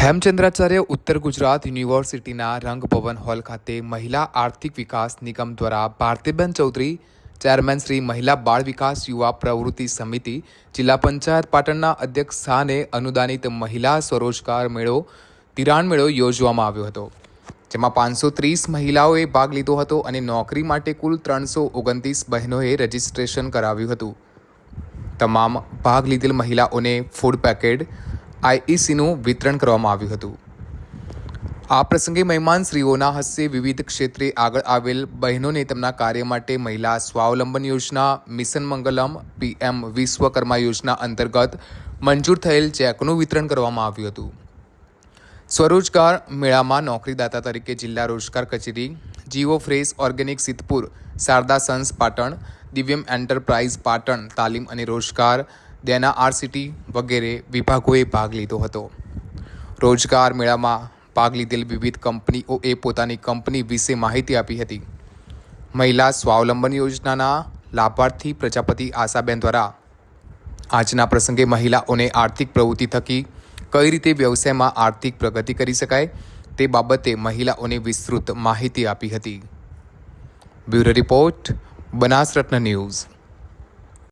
હેમચંદ્રાચાર્ય ઉત્તર ગુજરાત યુનિવર્સિટીના રંગભવન હોલ ખાતે મહિલા આર્થિક વિકાસ નિગમ દ્વારા ભારતીબેન ચૌધરી ચેરમેન શ્રી મહિલા બાળ વિકાસ યુવા પ્રવૃત્તિ સમિતિ જિલ્લા પંચાયત પાટણના અધ્યક્ષ સ્થાને અનુદાનિત મહિલા સ્વરોજગાર મેળો ધિરાણ મેળો યોજવામાં આવ્યો હતો, જેમાં 530 મહિલાઓએ ભાગ લીધો હતો અને નોકરી માટે કુલ 329 બહેનોએ રજીસ્ટ્રેશન કરાવ્યું હતું. તમામ ભાગ લીધેલ મહિલાઓને ફૂડ પેકેટ આઈઈસીનું વિતરણ કરવામાં આવ્યું હતું. આ પ્રસંગે મહેમાનશ્રીઓના હસ્તે વિવિધ ક્ષેત્રે આગળ આવેલ બહેનોને તેમના કાર્ય માટે મહિલા સ્વાવલંબન યોજના, મિશન મંગલમ, પીએમ વિશ્વકર્મા યોજના અંતર્ગત મંજૂર થયેલ ચેકનું વિતરણ કરવામાં આવ્યું હતું. સ્વરોજગાર મેળામાં નોકરીદાતા તરીકે જિલ્લા રોજગાર કચેરી, Jio fresh organic Siddhpur, Sharda sons Patan, Divyam enterprise Patan, તાલીમ અને રોજગાર, દેના આરસીટી વગેરે વિભાગોએ ભાગ લીધો હતો. રોજગાર મેળામાં ભાગ લીધેલ વિવિધ કંપનીઓએ પોતાની કંપની વિશે માહિતી આપી હતી. મહિલા સ્વાવલંબન યોજનાના લાભાર્થી પ્રજાપતિ આશાબેન દ્વારા આજના પ્રસંગે મહિલાઓને આર્થિક પ્રવૃત્તિ થકી કઈ રીતે વ્યવસાયમાં આર્થિક પ્રગતિ કરી શકાય તે બાબતે મહિલાઓને વિસ્તૃત માહિતી આપી હતી. Bureau report, Banasratna news.